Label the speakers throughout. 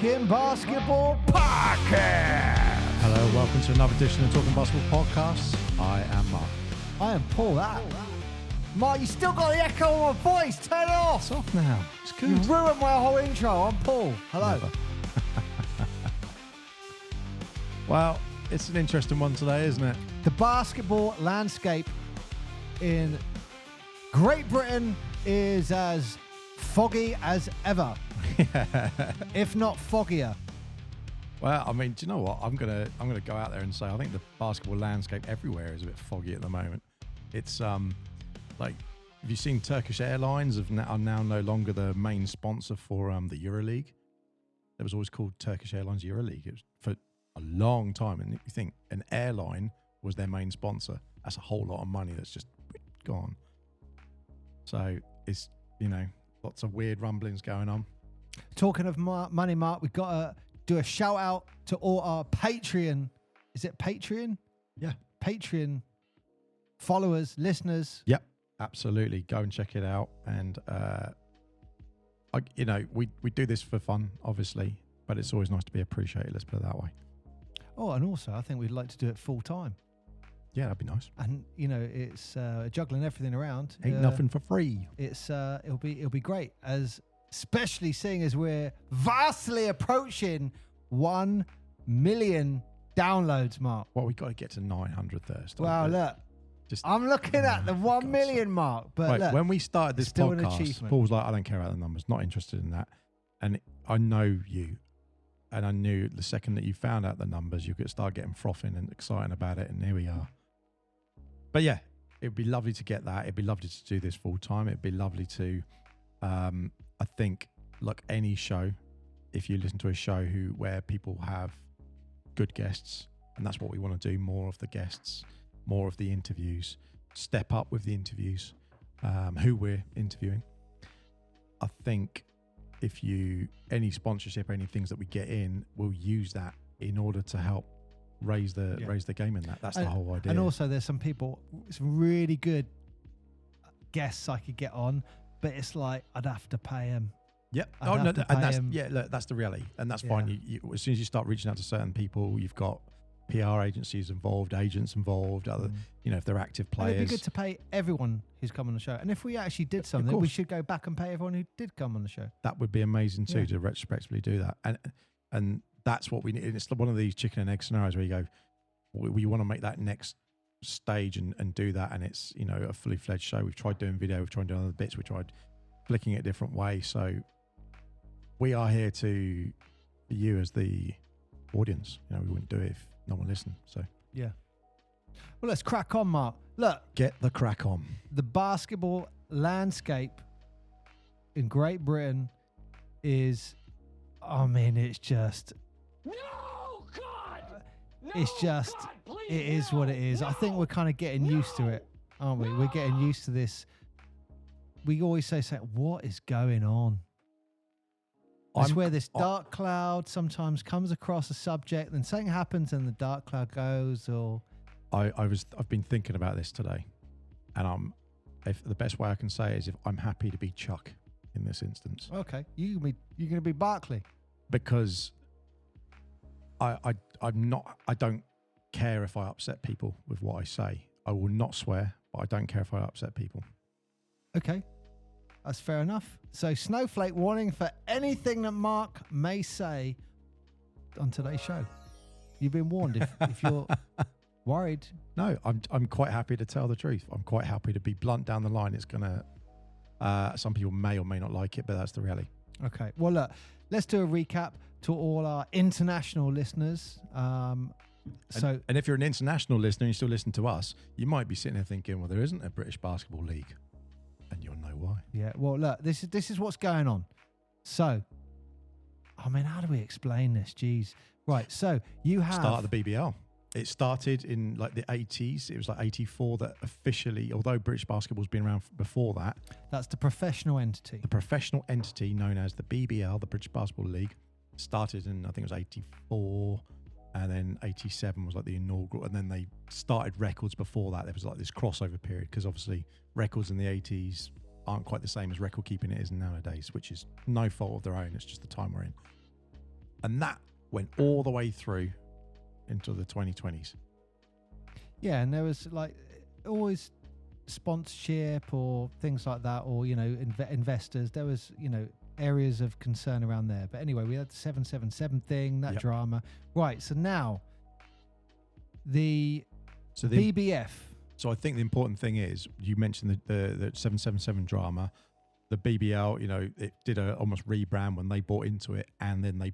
Speaker 1: Talking Basketball Podcast.
Speaker 2: Hello, welcome to another edition of Talking Basketball Podcast. I am Mark.
Speaker 1: I am Paul. Mark, you still got the echo on my voice. Turn it off.
Speaker 2: It's off now. It's good.
Speaker 1: You ruined my whole intro. I'm Paul. Hello.
Speaker 2: Well, it's an interesting one today, isn't it?
Speaker 1: The basketball landscape in Great Britain is as foggy as ever, if not foggier.
Speaker 2: Well, I mean, do you know what? I'm gonna go out there and say I think the basketball landscape everywhere is a bit foggy at the moment. It's like, have you seen Turkish Airlines are now no longer the main sponsor for the EuroLeague? It was always called Turkish Airlines EuroLeague. It was for a long time, and you think an airline was their main sponsor. That's a whole lot of money that's just gone. So it's, lots of weird rumblings going on.
Speaker 1: Talking of money, Mark, we've got to do a shout out to all our Patreon. Is it Patreon?
Speaker 2: Yeah.
Speaker 1: Patreon followers, listeners.
Speaker 2: Yep, absolutely. Go and check it out. And, we do this for fun, obviously, but it's always nice to be appreciated. Let's put it that way.
Speaker 1: Oh, and also I think we'd like to do it full time.
Speaker 2: Yeah, that'd be nice.
Speaker 1: And it's juggling everything around.
Speaker 2: Ain't nothing for free.
Speaker 1: It'll be great, especially seeing as we're vastly approaching 1 million downloads, Mark.
Speaker 2: Well, we got to get to 900 first.
Speaker 1: Well, look, I'm looking at the 1 million mark. But look,
Speaker 2: when we started this
Speaker 1: still
Speaker 2: podcast, Paul was like, "I don't care about the numbers. Not interested in that." And I know you. And I knew the second that you found out the numbers, you could start getting frothing and exciting about it. And here we are. But yeah, it'd be lovely to get that. It'd be lovely to do this full time. It'd be lovely to, I think, like any show, if you listen to a show where people have good guests, and that's what we want to do, more of the guests, more of the interviews, step up with the interviews, who we're interviewing. I think any sponsorship or any things that we get in, we'll use that in order to help raise the game in that. That's the whole idea.
Speaker 1: And also there's some really good guests I could get on, but it's like I'd have to pay them.
Speaker 2: Yep. That's the reality, and that's fine. You, as soon as you start reaching out to certain people, you've got PR agencies involved, agents involved, other, if they're active players.
Speaker 1: And it'd be good to pay everyone who's come on the show. And if we actually did something, we should go back and pay everyone who did come on the show.
Speaker 2: That would be amazing too, to retrospectively do that. And that's what we need. It's one of these chicken and egg scenarios where you go, we want to make that next stage and do that. And it's, a fully fledged show. We've tried doing video, we've tried doing other bits, we tried flicking it a different way. So we are here for you as the audience. We wouldn't do it if no one listened. So
Speaker 1: yeah. Well, let's crack on, Mark. Look,
Speaker 2: get the crack on.
Speaker 1: The basketball landscape in Great Britain is, it's just,
Speaker 3: no, God, no,
Speaker 1: it's just,
Speaker 3: God, please,
Speaker 1: it is what it is. I think we're kind of getting used to it, aren't we? We're getting used to this. We always say, what is going on? I swear this dark cloud sometimes comes across a subject, then something happens and the dark cloud goes. Or
Speaker 2: I've been thinking about this today, and the best way I can say it is if I'm happy to be Chuck in this instance.
Speaker 1: Okay, you're gonna be Barkley,
Speaker 2: because I'm not. I don't care if I upset people with what I say. I will not swear, but I don't care if I upset people.
Speaker 1: Okay. That's fair enough. So, snowflake warning for anything that Mark may say on today's show. You've been warned if you're worried.
Speaker 2: No, I'm quite happy to tell the truth. I'm quite happy to be blunt down the line. It's gonna. Some people may or may not like it, but that's the reality.
Speaker 1: Okay. Well, look, let's do a recap to all our international listeners.
Speaker 2: And if you're an international listener and you still listen to us, you might be sitting there thinking, well, there isn't a British basketball league. And you'll know why. Yeah.
Speaker 1: Well, look, this is what's going on. So, how do we explain this? Jeez. Right. So you have
Speaker 2: start of the BBL. It started in like the 80s. It was like 84 that officially, although British basketball's been around before that.
Speaker 1: That's the professional entity.
Speaker 2: The professional entity known as the BBL, the British Basketball League, started in, I think it was 84. And then 87 was like the inaugural. And then they started records before that. There was like this crossover period because obviously records in the 80s aren't quite the same as record keeping it is nowadays, which is no fault of their own. It's just the time we're in. And that went all the way through into the 2020s.
Speaker 1: Yeah, and there was like always sponsorship or things like that, or, you know, investors. There was, you know, areas of concern around there. But anyway, we had the 777 thing, that drama. Right, so now the BBF.
Speaker 2: So I think the important thing is, you mentioned the 777 drama. The BBL, you know, it did a almost rebrand when they bought into it, and then they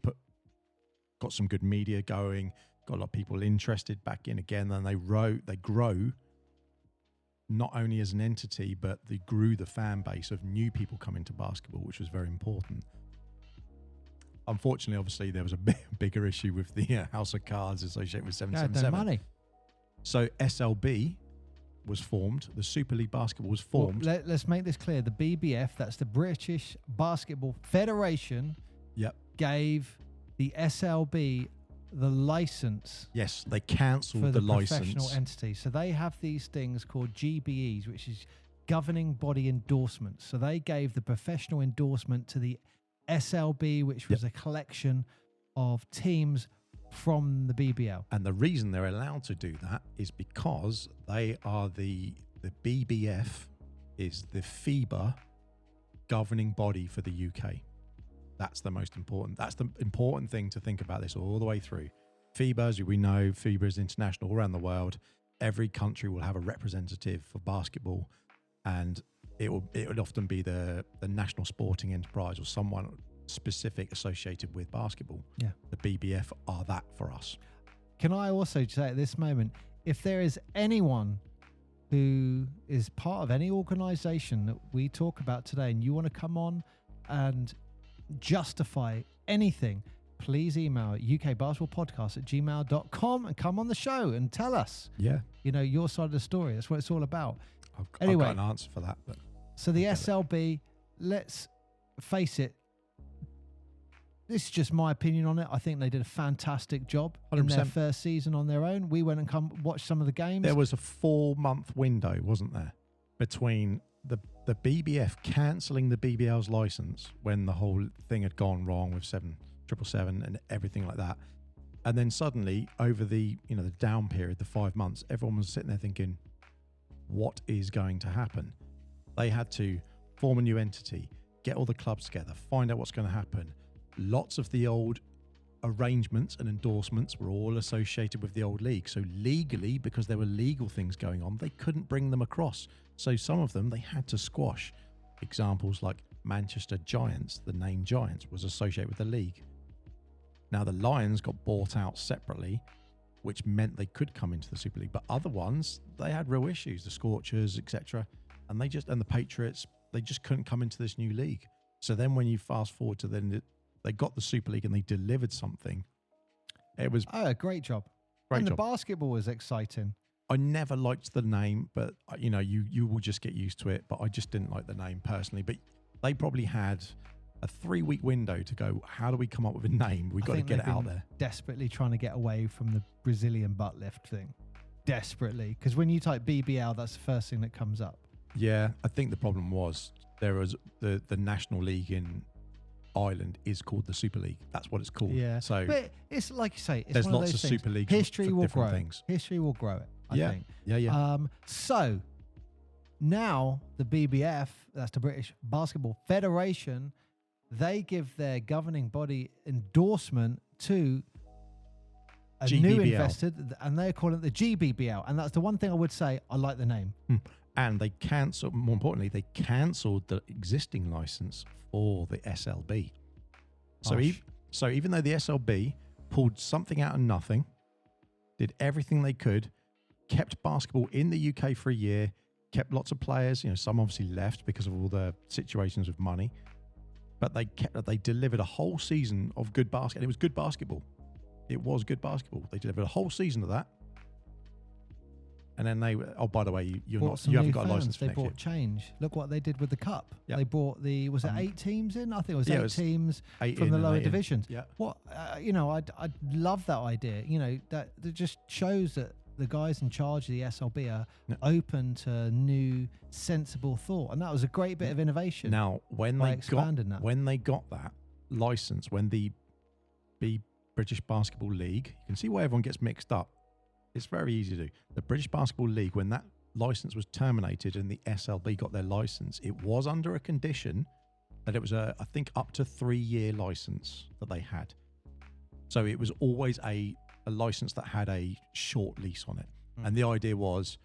Speaker 2: got some good media going, got a lot of people interested back in again, and they grow not only as an entity, but they grew the fan base of new people coming to basketball, which was very important. Unfortunately, obviously, there was a bigger issue with the House of Cards associated with 777.
Speaker 1: No money.
Speaker 2: So SLB was formed. The Super League Basketball was formed.
Speaker 1: Well, let's make this clear. The BBF, that's the British Basketball Federation, gave the SLB the license.
Speaker 2: Yes, they cancelled
Speaker 1: for
Speaker 2: the
Speaker 1: professional
Speaker 2: license.
Speaker 1: entity. So they have these things called GBEs, which is governing body endorsements. So they gave the professional endorsement to the SLB, which was a collection of teams from the BBL.
Speaker 2: And the reason they're allowed to do that is because they are the BBF is the FIBA governing body for the UK. That's the most important. That's the important thing to think about this all the way through. FIBA, as we know, FIBA is international all around the world. Every country will have a representative for basketball, and it would often be the national sporting enterprise or someone specific associated with basketball.
Speaker 1: Yeah.
Speaker 2: The BBF are that for us.
Speaker 1: Can I also say at this moment, if there is anyone who is part of any organization that we talk about today and you want to come on and justify anything, please email ukbasketballpodcast@gmail.com and come on the show and tell us, you know, your side of the story. That's what it's all about.
Speaker 2: I've got an answer for that. But
Speaker 1: so the SLB, let's face it, this is just my opinion on it. I think they did a fantastic job
Speaker 2: 100%.
Speaker 1: in their first season on their own. We went and watched some of the games.
Speaker 2: There was a 4-month window, wasn't there, between the BBF cancelling the BBL's license when the whole thing had gone wrong with 777 and everything like that, and then suddenly over the down period, the 5 months, everyone was sitting there thinking, what is going to happen? They had to form a new entity, get all the clubs together, find out what's going to happen. Lots of the old arrangements and endorsements were all associated with the old league. So legally, because there were legal things going on, they couldn't bring them across. So some of them they had to squash. Examples like Manchester Giants, the name Giants was associated with the league. Now the Lions got bought out separately, which meant they could come into the Super League. But other ones, they had real issues, the Scorchers, etc. And the Patriots, they just couldn't come into this new league. So then when you fast forward to then they got the Super League and they delivered something. It was
Speaker 1: a great job. The basketball was exciting.
Speaker 2: I never liked the name, but you will just get used to it. But I just didn't like the name personally. But they probably had a 3-week window to go, how do we come up with a name? We've got to get it out there.
Speaker 1: Desperately trying to get away from the Brazilian butt lift thing. Desperately. Because when you type BBL, that's the first thing that comes up.
Speaker 2: Yeah, I think the problem was there was the National League in Ireland is called the Super League. That's what it's called.
Speaker 1: Yeah.
Speaker 2: So
Speaker 1: but it's like you say, it's
Speaker 2: there's
Speaker 1: one of
Speaker 2: lots
Speaker 1: those
Speaker 2: of
Speaker 1: things.
Speaker 2: Super Leagues.
Speaker 1: History will grow.
Speaker 2: Things.
Speaker 1: History will grow it, I think.
Speaker 2: Yeah.
Speaker 1: So now the BBF, that's the British Basketball Federation, they give their governing body endorsement to a
Speaker 2: GBBL.
Speaker 1: new investor, and they're calling it the GBBL. And that's the one thing I would say, I like the name.
Speaker 2: And they cancelled, more importantly, they cancelled the existing license for the SLB. So even though the SLB pulled something out of nothing, did everything they could, kept basketball in the UK for a year, kept lots of players, some obviously left because of all the situations with money, but they delivered a whole season of good basketball. It was good basketball. It was good basketball. They delivered a whole season of that. And then by the way, you haven't got a license for
Speaker 1: They
Speaker 2: next year.
Speaker 1: brought change. Look what they did with the cup.
Speaker 2: Yep.
Speaker 1: They brought was it 8 teams in? I think it was 8 teams
Speaker 2: eight
Speaker 1: from the lower
Speaker 2: in.
Speaker 1: divisions.
Speaker 2: Yeah.
Speaker 1: What I love that idea. That just shows that the guys in charge of the SLB are open to new, sensible thought, and that was a great bit of innovation.
Speaker 2: Now, when they got that license, when the British Basketball League. You can see why everyone gets mixed up. It's very easy to do. The British Basketball League, when that license was terminated and the SLB got their license, it was under a condition that it was I think up to 3-year license that they had. So it was always a license that had a short lease on it. And the idea was,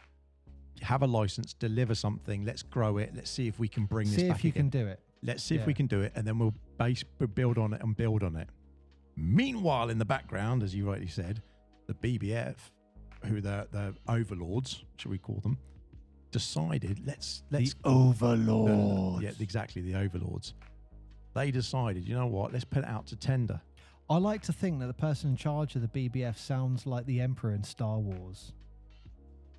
Speaker 2: have a license, deliver something, let's grow it, let's see if we can bring this back
Speaker 1: See if you
Speaker 2: again.
Speaker 1: can do it.
Speaker 2: Let's see if we can do it, and then we'll build on it and build on it. Meanwhile, in the background, as you rightly said, the BBF, who the overlords, should we call them, decided let's
Speaker 1: the overlords.
Speaker 2: Yeah, exactly, the overlords. They decided, you know what? Let's put it out to tender.
Speaker 1: I like to think that the person in charge of the BBF sounds like the Emperor in Star Wars.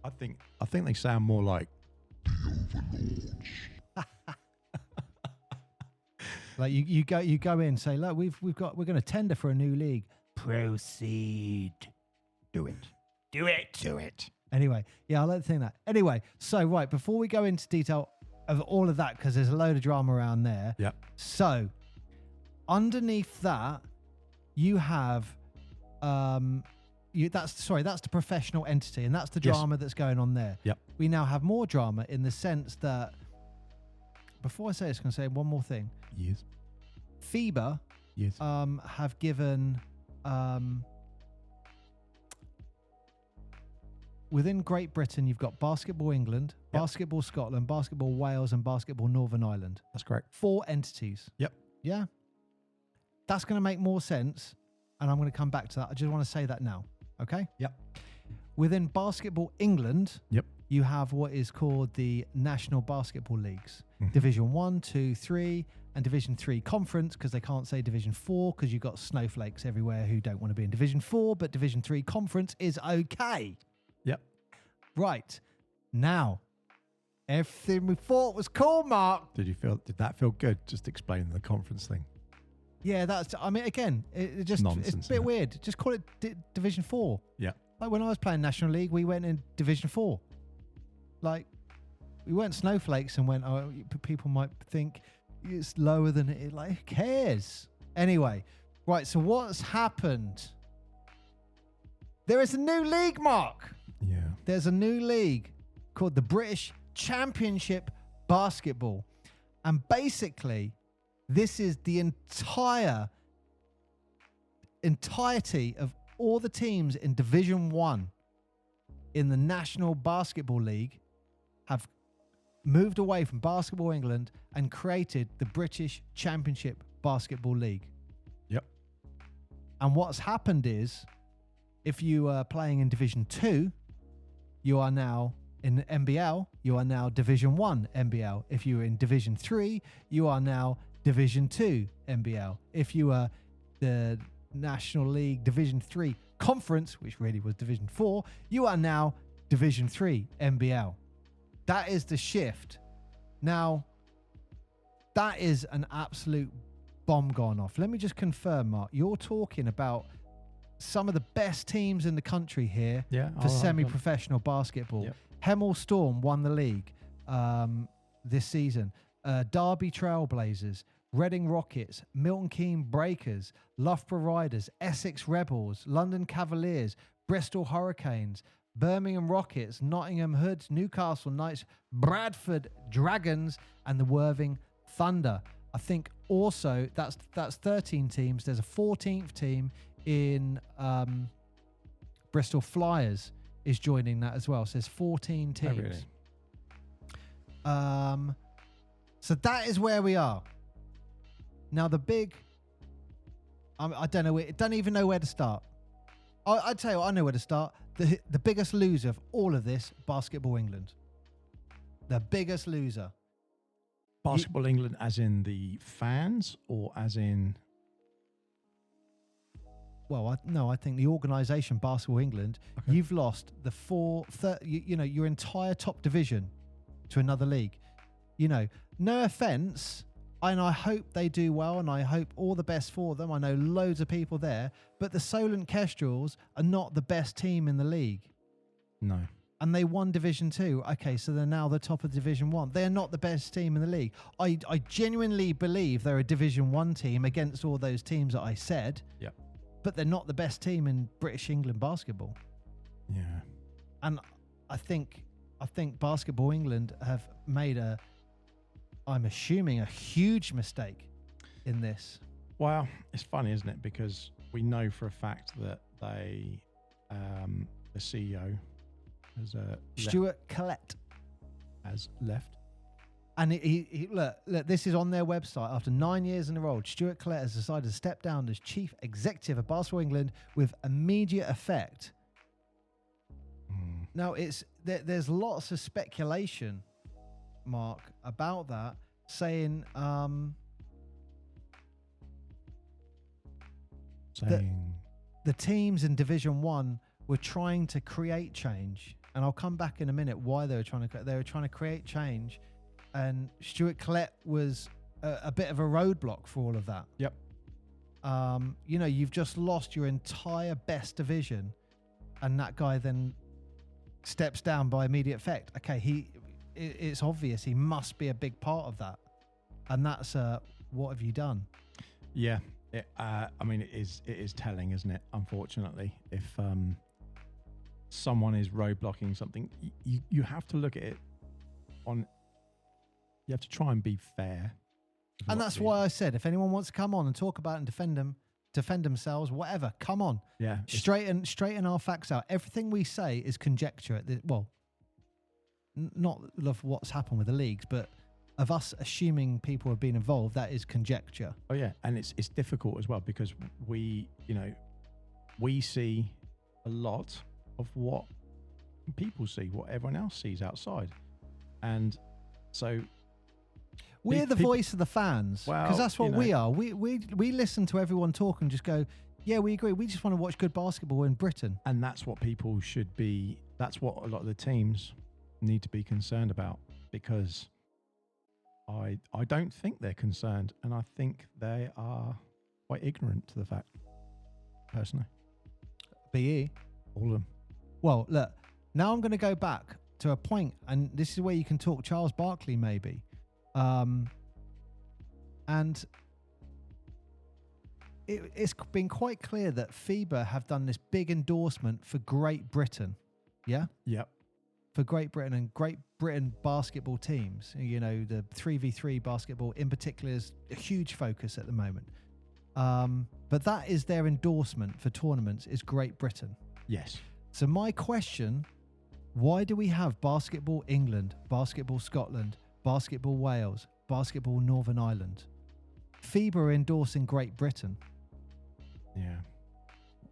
Speaker 2: I think they sound more like the overlords.
Speaker 1: Like you go in, say, look, we're going to tender for a new league. Proceed.
Speaker 2: Do it.
Speaker 3: Do it.
Speaker 2: Do it.
Speaker 1: Anyway, yeah, I like to think that. Anyway, so right, before we go into detail of all of that, because there's a load of drama around there.
Speaker 2: Yep.
Speaker 1: So underneath that, you have that's the professional entity, and that's the drama that's going on there.
Speaker 2: Yep.
Speaker 1: We now have more drama in the sense that, before I say this, I'm going to say one more thing.
Speaker 2: Yes.
Speaker 1: FIBA
Speaker 2: Yes.
Speaker 1: have given within Great Britain, you've got Basketball England, Basketball Scotland, Basketball Wales, and Basketball Northern Ireland.
Speaker 2: That's correct.
Speaker 1: 4 entities.
Speaker 2: Yep.
Speaker 1: Yeah. That's going to make more sense, and I'm going to come back to that. I just want to say that now. Okay?
Speaker 2: Yep.
Speaker 1: Within Basketball England,
Speaker 2: Yep.
Speaker 1: you have what is called the National Basketball Leagues.
Speaker 2: Mhm.
Speaker 1: Division 1, 2, 3, and Division 3 Conference, because they can't say Division 4 because you've got snowflakes everywhere who don't want to be in Division 4, but Division 3 Conference is okay.
Speaker 2: Yep.
Speaker 1: Right. Now, everything we thought was cool, Mark.
Speaker 2: Did that feel good? Just explaining the conference thing.
Speaker 1: Yeah, again, it just
Speaker 2: Nonsense,
Speaker 1: it's a bit weird. Just call it Division 4.
Speaker 2: Yeah.
Speaker 1: Like when I was playing National League, we went in Division 4. Like, we weren't snowflakes and went, oh, people might think it's lower than it. Like, who cares? Anyway, right, so what's happened? There is a new league, Mark.
Speaker 2: Yeah.
Speaker 1: There's a new league called the British Championship Basketball. And basically, this is the entirety of all the teams in Division 1 in the National Basketball League have moved away from Basketball England and created the British Championship Basketball League.
Speaker 2: Yep.
Speaker 1: And what's happened is, if you are playing in Division 2, you are now in NBL, you are now Division 1 NBL. If you are in Division 3, you are now Division 2 NBL. If you are the National League Division 3 Conference, which really was Division 4, you are now Division 3 NBL. That is the shift. Now, that is an absolute bomb gone off. Let me just confirm, Mark. You're talking about some of the best teams in the country here for semi-professional basketball.
Speaker 2: Yep.
Speaker 1: Hemel Storm won the league this season. Derby Trailblazers, Reading Rockets, Milton Keynes Breakers, Loughborough Riders, Essex Rebels, London Cavaliers, Bristol Hurricanes, Birmingham Rockets, Nottingham Hoods, Newcastle Knights, Bradford Dragons, and the Worthing Thunder. I think also that's 13 teams. There's a 14th team in Bristol Flyers is joining that as well. So there's 14 teams.
Speaker 2: Oh, really?
Speaker 1: So that is where we are. Now the big, I don't know. Don't even know where to start. I'd tell you, I know where to start. The biggest loser of all of this, Basketball England. The biggest loser.
Speaker 2: Basketball England, as in the fans, or as in?
Speaker 1: Well, I think the organisation, Basketball England,
Speaker 2: Okay.
Speaker 1: you've lost the your entire top division to another league. No offence, and I hope they do well, and I hope all the best for them. I know loads of people there, but the Solent Kestrels are not the best team in the league.
Speaker 2: No.
Speaker 1: And they won Division 2. Okay, so they're now the top of Division 1. They're not the best team in the league. I genuinely believe they're a Division 1 team against all those teams that I said.
Speaker 2: Yep.
Speaker 1: but they're not the best team in British England basketball.
Speaker 2: Yeah.
Speaker 1: And I think Basketball England have made I'm assuming a huge mistake in this.
Speaker 2: Well, it's funny, isn't it? Because we know for a fact that they, the CEO has
Speaker 1: Stuart Collette
Speaker 2: has left.
Speaker 1: And he look, this is on their website. After 9 years in the role, Stuart Collette has decided to step down as chief executive of Basketball England with immediate effect. Now, there's lots of speculation, Mark, about that, saying that the teams in Division 1 were trying to create change. And I'll come back in a minute why they were trying to create change. And Stuart Collette was a bit of a roadblock for all of that.
Speaker 2: Yep.
Speaker 1: You know, you've just lost your entire best division, and that guy then steps down by immediate effect. Okay, it's obvious he must be a big part of that. And that's what have you done?
Speaker 2: Yeah. I mean, it is telling, isn't it? Unfortunately, if someone is roadblocking something, you have to look at it on. You have to try and be fair.
Speaker 1: And that's why I said, if anyone wants to come on and talk about it and defend themselves, whatever, come on.
Speaker 2: Yeah.
Speaker 1: Straighten our facts out. Everything we say is conjecture. Not of what's happened with the leagues, but of us assuming people have been involved, that is conjecture.
Speaker 2: Oh yeah, and it's difficult as well because we see a lot of what people see, what everyone else sees outside, and so
Speaker 1: we're the voice of the fans, because that's what we are. We listen to everyone talk and just go, yeah, we agree. We just want to watch good basketball in Britain,
Speaker 2: and that's what people should be. That's what a lot of the teams need to be concerned about, because I don't think they're concerned, and I think they are quite ignorant to the fact, personally.
Speaker 1: BE?
Speaker 2: All of them.
Speaker 1: Well, look, now I'm going to go back to a point, and this is where you can talk Charles Barkley, maybe. And it's been quite clear that FIBA have done this big endorsement for Great Britain. Yeah?
Speaker 2: Yep.
Speaker 1: For Great Britain and Great Britain basketball teams. You know, the 3v3 basketball in particular is a huge focus at the moment. But that is their endorsement for tournaments, is Great Britain.
Speaker 2: Yes.
Speaker 1: So my question, why do we have Basketball England, Basketball Scotland, Basketball Wales, Basketball Northern Ireland? FIBA are endorsing Great Britain.
Speaker 2: Yeah.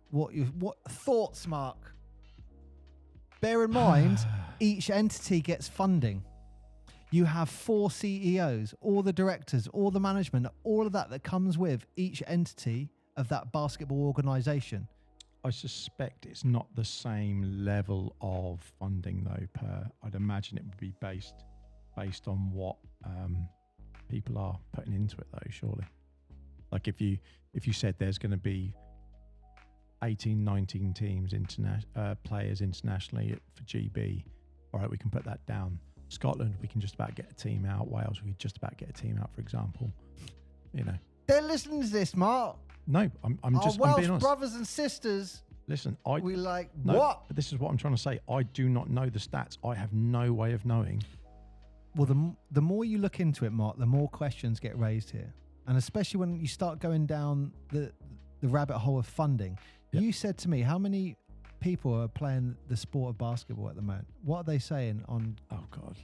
Speaker 1: What thoughts, Mark? Bear in mind, each entity gets funding. You have 4 CEOs, all the directors, all the management, all of that comes with each entity of that basketball organisation.
Speaker 2: I suspect it's not the same level of funding though. I'd imagine it would be based on what people are putting into it though. Surely, like if you said there's going to be 18, 19 teams, players internationally for GB. All right, we can put that down. Scotland, we can just about get a team out. Wales, we could just about get a team out, for example. You know.
Speaker 1: They're listening to this, Mark.
Speaker 2: No, I'm just
Speaker 1: Welsh
Speaker 2: being honest.
Speaker 1: brothers and sisters.
Speaker 2: Listen,
Speaker 1: What?
Speaker 2: But this is what I'm trying to say. I do not know the stats. I have no way of knowing.
Speaker 1: Well, the more you look into it, Mark, the more questions get raised here. And especially when you start going down the rabbit hole of funding. Yep. You said to me, how many people are playing the sport of basketball at the moment? What are they saying on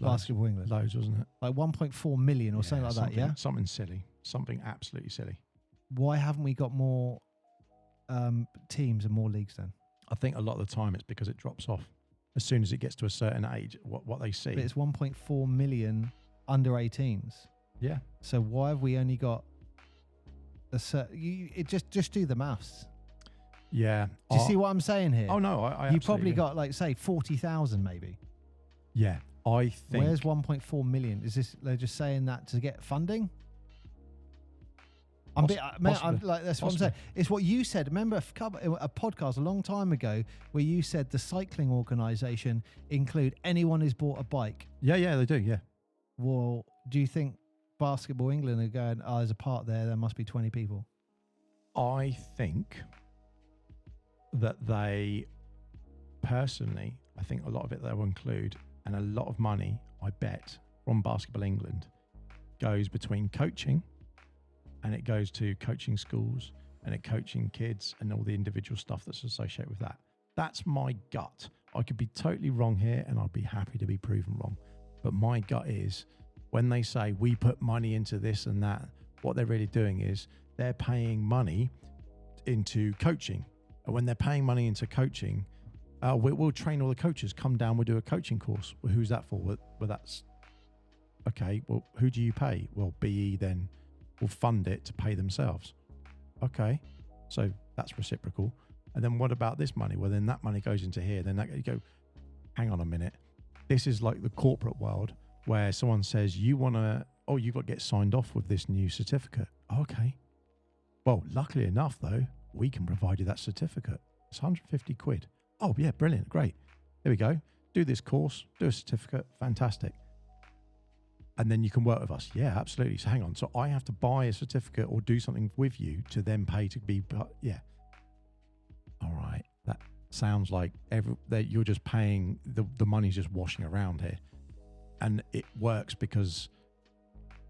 Speaker 1: Basketball England?
Speaker 2: Loads, wasn't it?
Speaker 1: Like 1.4 million or something like that, yeah?
Speaker 2: Something silly. Something absolutely silly.
Speaker 1: Why haven't we got more teams and more leagues then?
Speaker 2: I think a lot of the time it's because it drops off. As soon as it gets to a certain age, what they see.
Speaker 1: But it's 1.4 million under 18s.
Speaker 2: Yeah.
Speaker 1: So why have we only got a certain... Just do the maths.
Speaker 2: Yeah.
Speaker 1: Do you see what I'm saying here?
Speaker 2: Oh, no, I
Speaker 1: You probably got, like, say, 40,000 maybe.
Speaker 2: Yeah, I think...
Speaker 1: Where's 1.4 million? Is this... They're just saying that to get funding? That's what I'm saying. It's what you said. Remember a podcast a long time ago where you said the cycling organisation include anyone who's bought a bike?
Speaker 2: Yeah, they do, yeah.
Speaker 1: Well, do you think Basketball England are going, there's a part there must be 20 people?
Speaker 2: I think that they personally, I think a lot of it they will include, and a lot of money, I bet, from Basketball England goes between coaching, and it goes to coaching schools, and it coaching kids, and all the individual stuff that's associated with that. That's my gut. I could be totally wrong here, and I'd be happy to be proven wrong. But my gut is, when they say we put money into this and that, what they're really doing is they're paying money into coaching. And when they're paying money into coaching, we'll train all the coaches, come down, we'll do a coaching course. Well, who's that for? Well, that's, okay, well, who do you pay? Well, BE then will fund it to pay themselves. Okay, so that's reciprocal. And then what about this money? Well, then that money goes into here. Then that, you go, hang on a minute. This is like the corporate world where someone says, you've got to get signed off with this new certificate. Okay. Well, luckily enough, though, we can provide you that certificate. It's 150 quid. Oh, yeah, brilliant. Great. Here we go. Do this course, do a certificate. Fantastic. And then you can work with us. Yeah, absolutely. So hang on. So I have to buy a certificate or do something with you to then pay to be, yeah. All right. That sounds like that you're just paying, the money's just washing around here. And it works because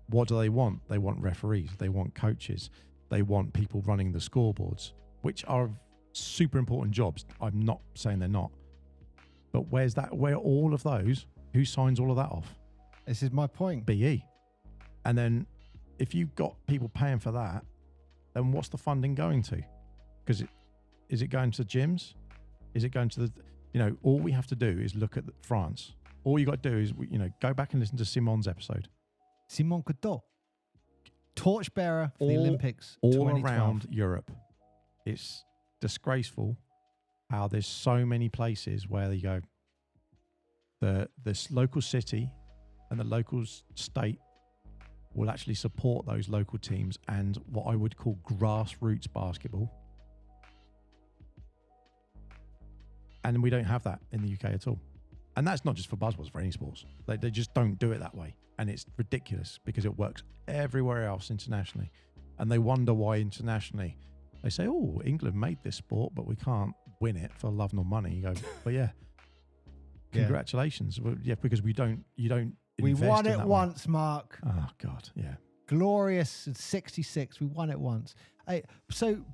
Speaker 2: what do they want? They want referees. They want coaches. They want people running the scoreboards, which are super important jobs. I'm not saying they're not. But where are all of those? Who signs all of that off?
Speaker 1: This is my point.
Speaker 2: BE. And then if you've got people paying for that, then what's the funding going to? Because is it going to gyms? Is it going to all we have to do is look at France. All you got to do is, go back and listen to Simon's episode.
Speaker 1: Simon Couteau, torchbearer for the Olympics
Speaker 2: all
Speaker 1: 2012.
Speaker 2: Around Europe. It's disgraceful how there's so many places where you go, this local city and the local state will actually support those local teams and what I would call grassroots basketball. And we don't have that in the UK at all. And that's not just for buzzwords, for any sports. They just don't do it that way. And it's ridiculous because it works everywhere else internationally. And they wonder why internationally they say, oh, England made this sport, but we can't win it for love nor money. You go, but yeah, congratulations. Well, yeah, because you don't
Speaker 1: We
Speaker 2: invest
Speaker 1: won
Speaker 2: in
Speaker 1: it
Speaker 2: that
Speaker 1: once,
Speaker 2: one.
Speaker 1: Mark.
Speaker 2: Oh, God, yeah.
Speaker 1: Glorious 66. We won it once.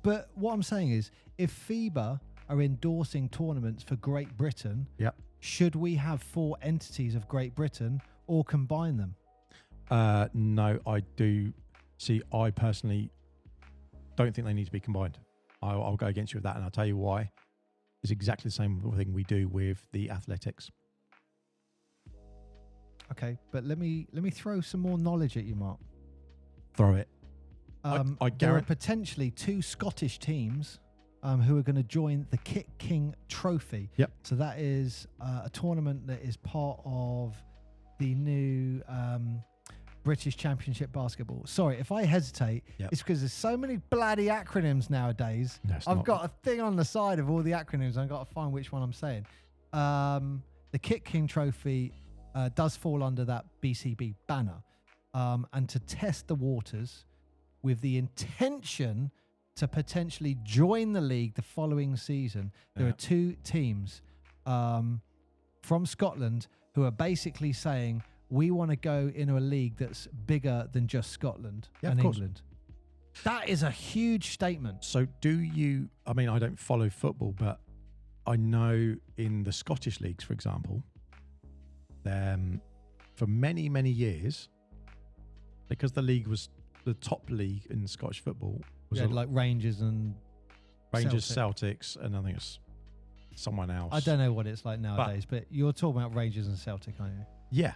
Speaker 1: But what I'm saying is, if FIBA are endorsing tournaments for Great Britain, should we have 4 entities of Great Britain or combine them?
Speaker 2: No, I do. See, I personally don't think they need to be combined. I'll go against you with that, and I'll tell you why. It's exactly the same thing we do with the athletics.
Speaker 1: Okay, but let me throw some more knowledge at you, Mark.
Speaker 2: Throw it.
Speaker 1: There are potentially 2 Scottish teams who are going to join the Kit King Trophy.
Speaker 2: Yep.
Speaker 1: So that is a tournament that is part of the new British Championship Basketball. Sorry, if I hesitate, it's because there's so many bloody acronyms nowadays. I've got a thing on the side of all the acronyms. I've got to find which one I'm saying. The Kit King Trophy does fall under that BCB banner. And to test the waters with the intention to potentially join the league the following season, there are 2 teams from Scotland who are basically saying, we want to go into a league that's bigger than just Scotland and England. That is a huge statement.
Speaker 2: So I don't follow football, but I know in the Scottish leagues, for example, for many, many years, because the league was the top league in Scottish football, was
Speaker 1: like Rangers and
Speaker 2: Celtics, and I think it's someone else.
Speaker 1: I don't know what it's like nowadays, but you're talking about Rangers and Celtic, aren't you?
Speaker 2: Yeah,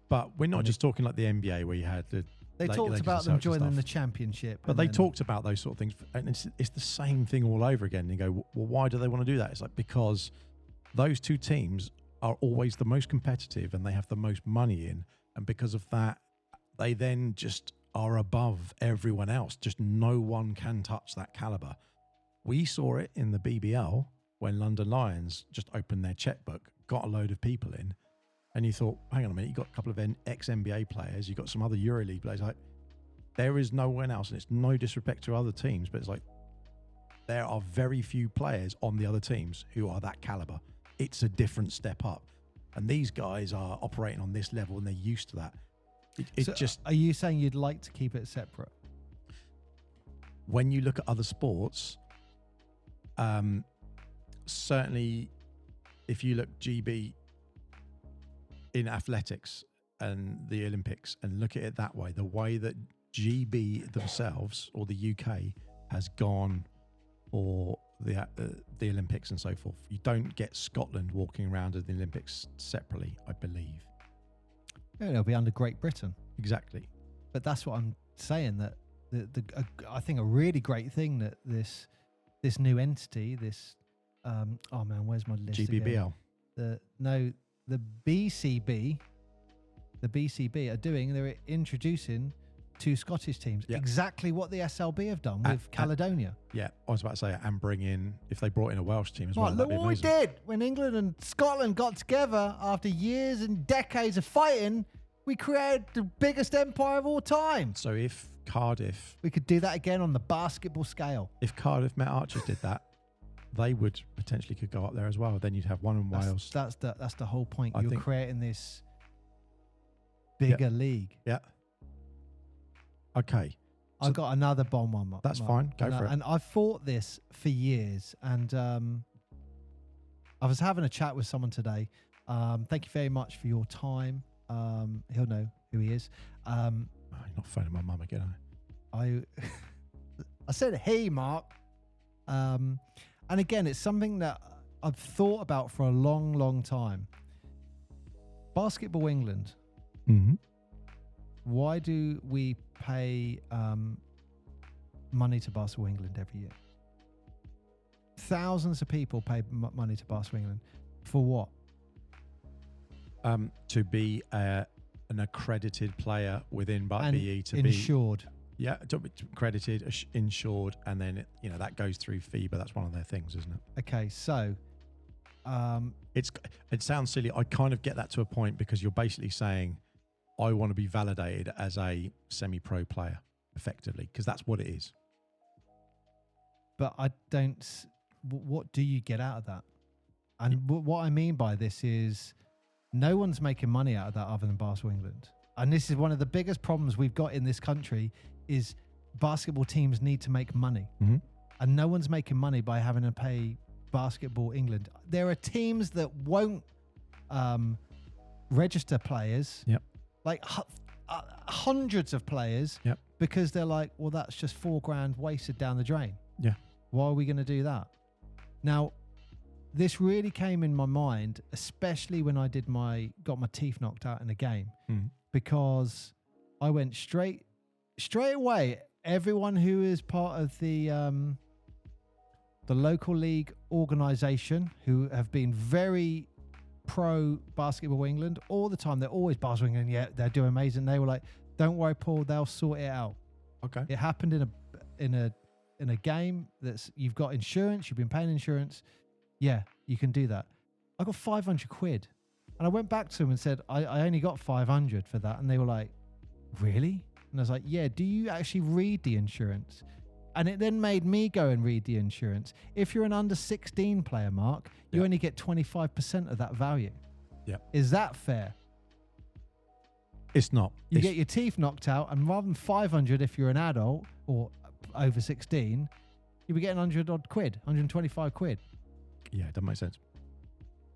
Speaker 2: but we're not just talking like the NBA where you had
Speaker 1: they talked about them joining the championship,
Speaker 2: but they talked about those sort of things, and it's the same thing all over again. And you go, well, why do they want to do that? It's like, because those 2 teams are always the most competitive and they have the most money in, and because of that, they then just are above everyone else. Just no one can touch that caliber. We saw it in the BBL when London Lions just opened their checkbook, got a load of people in, and you thought, hang on a minute, you got a couple of ex-NBA players, you got some other EuroLeague players. Like, there is no one else, and it's no disrespect to other teams, but it's like, there are very few players on the other teams who are that caliber. It's a different step up. And these guys are operating on this level and they're used to that.
Speaker 1: Are you saying you'd like to keep it separate?
Speaker 2: When you look at other sports, certainly if you look GB in athletics and the Olympics and look at it that way, the way that GB themselves or the UK has gone for the Olympics and so forth, you don't get Scotland walking around at the Olympics separately, I believe.
Speaker 1: Yeah, it'll be under Great Britain.
Speaker 2: Exactly.
Speaker 1: But that's what I'm saying, that I think a really great thing that this new entity, this oh man, where's my list?
Speaker 2: GBBL.
Speaker 1: Again? The BCB are doing. They're introducing 2 Scottish teams.
Speaker 2: Yeah.
Speaker 1: Exactly what the SLB have done with Caledonia.
Speaker 2: Yeah, I was about to say, and bring in, if they brought in a Welsh team as well.
Speaker 1: Look what we did when England and Scotland got together after years and decades of fighting. We created the biggest empire of all time.
Speaker 2: So if Cardiff...
Speaker 1: We could do that again on the basketball scale.
Speaker 2: If Cardiff Met Archers did that, they would potentially could go up there as well. Then you'd have one in Wales.
Speaker 1: That's the whole point.
Speaker 2: I
Speaker 1: You're
Speaker 2: think
Speaker 1: creating this bigger league.
Speaker 2: Yeah. Okay.
Speaker 1: I've got another bomb one.
Speaker 2: That's fine. Go for it.
Speaker 1: And I've thought this for years. And I was having a chat with someone today. Thank you very much for your time. He'll know who he is.
Speaker 2: You're not phoning my mum again, are you?
Speaker 1: I said, hey, Mark. And again, it's something that I've thought about for a long, long time. Basketball England.
Speaker 2: Mm-hmm.
Speaker 1: Why do we pay money to Basketball England every year? Thousands of people pay money to Basketball England. For what?
Speaker 2: To be an accredited player within BE to be
Speaker 1: insured.
Speaker 2: Yeah, to be accredited, insured, and then that goes through FIBA. That's one of their things, isn't it?
Speaker 1: Okay, so
Speaker 2: it sounds silly. I kind of get that to a point because you're basically saying I want to be validated as a semi-pro player, effectively, because that's what it is.
Speaker 1: But I don't. What do you get out of that? And what I mean by this is, no one's making money out of that other than Basketball England. And this is one of the biggest problems we've got in this country is basketball teams need to make money.
Speaker 2: Mm-hmm.
Speaker 1: And no one's making money by having to pay Basketball England. There are teams that won't register players, like hundreds of players, because they're like, well, that's just $4,000 wasted down the drain.
Speaker 2: Yeah.
Speaker 1: Why are we going to do that? Now, this really came in my mind, especially when I got my teeth knocked out in a game, because I went straight away. Everyone who is part of the local league organisation, who have been very pro Basketball England all the time, they're always Basketball England. Yeah, they're doing amazing. They were like, "Don't worry, Paul, they'll sort it out."
Speaker 2: Okay.
Speaker 1: It happened in a game that's you've got insurance, you've been paying insurance. Yeah, you can do that. I got £500, and I went back to them and said, I only got 500 for that. And they were like, really? And I was like, yeah, do you actually read the insurance? And it then made me go and read the insurance. If you're an under 16 player, Mark, you only get 25% of that value.
Speaker 2: Yeah.
Speaker 1: Is that fair?
Speaker 2: It's not.
Speaker 1: You get your teeth knocked out, and rather than 500 if you're an adult or over 16, you'll be getting 100 odd quid, 125 quid.
Speaker 2: Yeah, it doesn't make sense.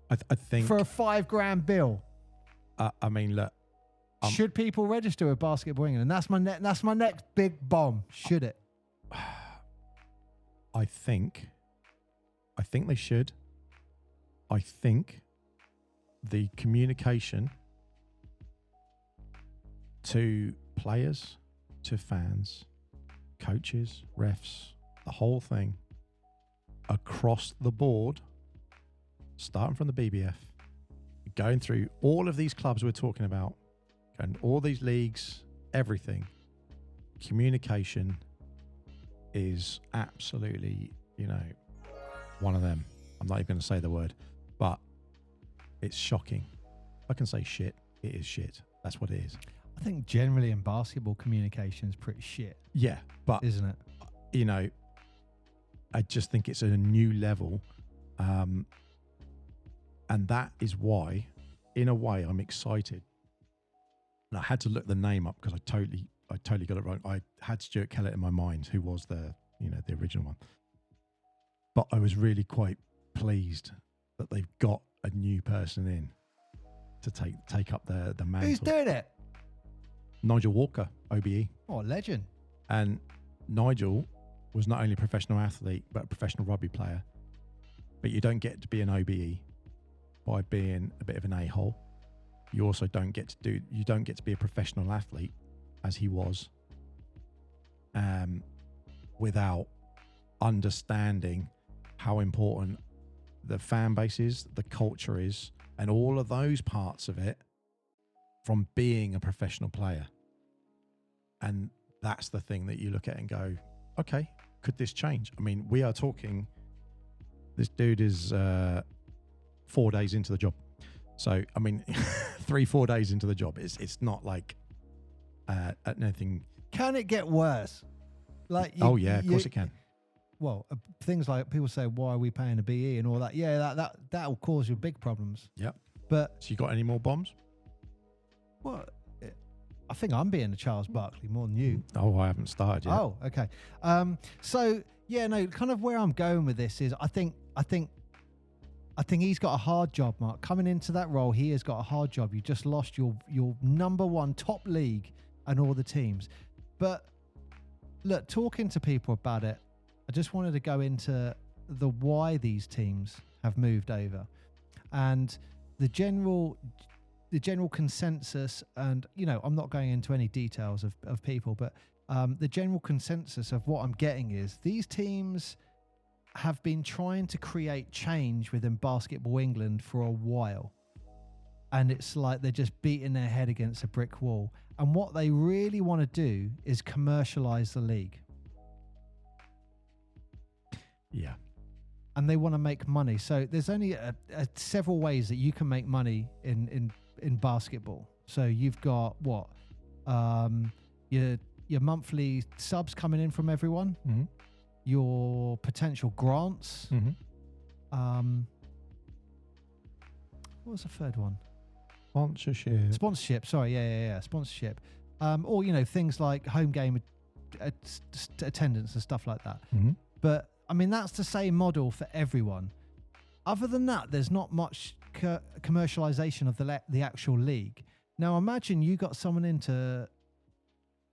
Speaker 2: I think
Speaker 1: for a $5,000 bill.
Speaker 2: I mean, look.
Speaker 1: Should people register with Basketball England? And that's my next big bomb. Should it?
Speaker 2: I think they should. I think the communication to players, to fans, coaches, refs, the whole thing across the board, starting from the BBF, going through all of these clubs we're talking about, and all these leagues, everything, communication is absolutely, one of them. I'm not even going to say the word, but it's shocking. I can say shit. It is shit. That's what it is.
Speaker 1: I think generally in basketball, communication is pretty shit.
Speaker 2: Yeah, but
Speaker 1: isn't it?
Speaker 2: I just think it's a new level. And that is why, in a way, I'm excited. And I had to look the name up because I totally got it wrong. I had Stuart Kellett in my mind, who was the original one. But I was really quite pleased that they've got a new person in to take up the mantle.
Speaker 1: Who's doing it?
Speaker 2: Nigel Walker, OBE.
Speaker 1: Oh, legend.
Speaker 2: And Nigel was not only a professional athlete, but a professional rugby player. But you don't get to be an OBE by being a bit of an a-hole. You also don't get to be a professional athlete, as he was, without understanding how important the fan base is, the culture is, and all of those parts of it from being a professional player. And that's the thing that you look at and go, okay, could this change? I mean, we are talking, this dude is 4 days into the job. So, I mean, 3-4 days into the job, it's not like anything.
Speaker 1: Can it get worse? Like,
Speaker 2: of course it can.
Speaker 1: Well, things like people say, why are we paying a BE and all that? Yeah, that will cause you big problems.
Speaker 2: Yep.
Speaker 1: But
Speaker 2: so you got any more bombs?
Speaker 1: Well, I think I'm being a Charles Barkley more than you.
Speaker 2: Oh, I haven't started yet.
Speaker 1: Oh, okay. So yeah, no, kind of where I'm going with this is I think he's got a hard job, Mark. Coming into that role, he has got a hard job. You just lost your number one top league and all the teams. But look, talking to people about it, I just wanted to go into the why these teams have moved over, and the general consensus. And I'm not going into any details of people, but the general consensus of what I'm getting is these teams have been trying to create change within Basketball England for a while, and it's like they're just beating their head against a brick wall. And what they really want to do is commercialize the league.
Speaker 2: Yeah.
Speaker 1: And they want to make money. So there's only several ways that you can make money in basketball. So you've got your monthly subs coming in from everyone,
Speaker 2: mm-hmm.
Speaker 1: your potential grants.
Speaker 2: Mm-hmm.
Speaker 1: What was the third one?
Speaker 2: Sponsorship.
Speaker 1: Sorry, yeah. Sponsorship. Or things like home game attendance and stuff like that.
Speaker 2: Mm-hmm.
Speaker 1: But I mean, that's the same model for everyone. Other than that, there's not much commercialization of the actual league. Now, imagine you got someone in to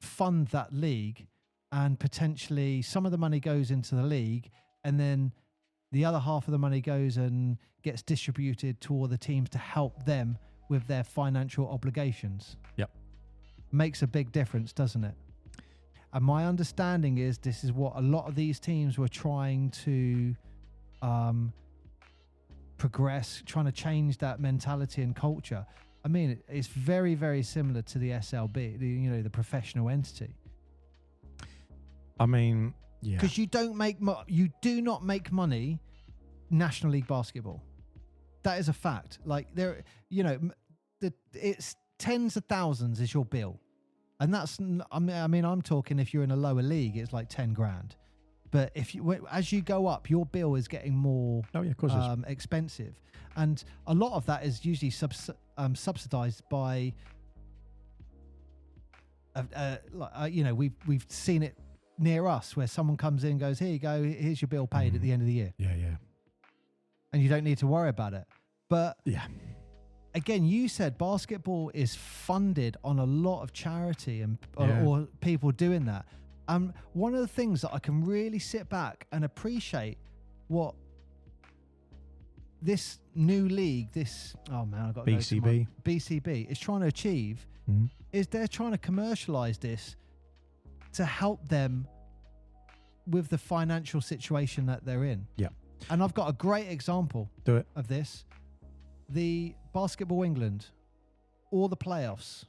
Speaker 1: fund that league, and potentially some of the money goes into the league, and then the other half of the money goes and gets distributed to all the teams to help them with their financial obligations.
Speaker 2: Yep.
Speaker 1: Makes a big difference, doesn't it? And my understanding is this is what a lot of these teams were trying to progress, trying to change that mentality and culture. I mean, it's very, very similar to the SLB, the professional entity.
Speaker 2: I mean, yeah.
Speaker 1: Because you do not make money National League basketball. That is a fact. Like it's tens of thousands is your bill. And that's, I mean, I'm talking if you're in a lower league, it's like 10 grand. But as you go up, your bill is getting more expensive. And a lot of that is usually subsidized by, we've seen it near us where someone comes in and goes, here you go, here's your bill paid at the end of the year.
Speaker 2: Yeah.
Speaker 1: And you don't need to worry about it. But
Speaker 2: yeah.
Speaker 1: Again, you said basketball is funded on a lot of charity or people doing that. One of the things that I can really sit back and appreciate what this new league, I got
Speaker 2: BCB.
Speaker 1: BCB is trying to achieve is they're trying to commercialize this to help them with the financial situation that they're in.
Speaker 2: Yeah.
Speaker 1: And I've got a great example of this. The Basketball England, all the playoffs,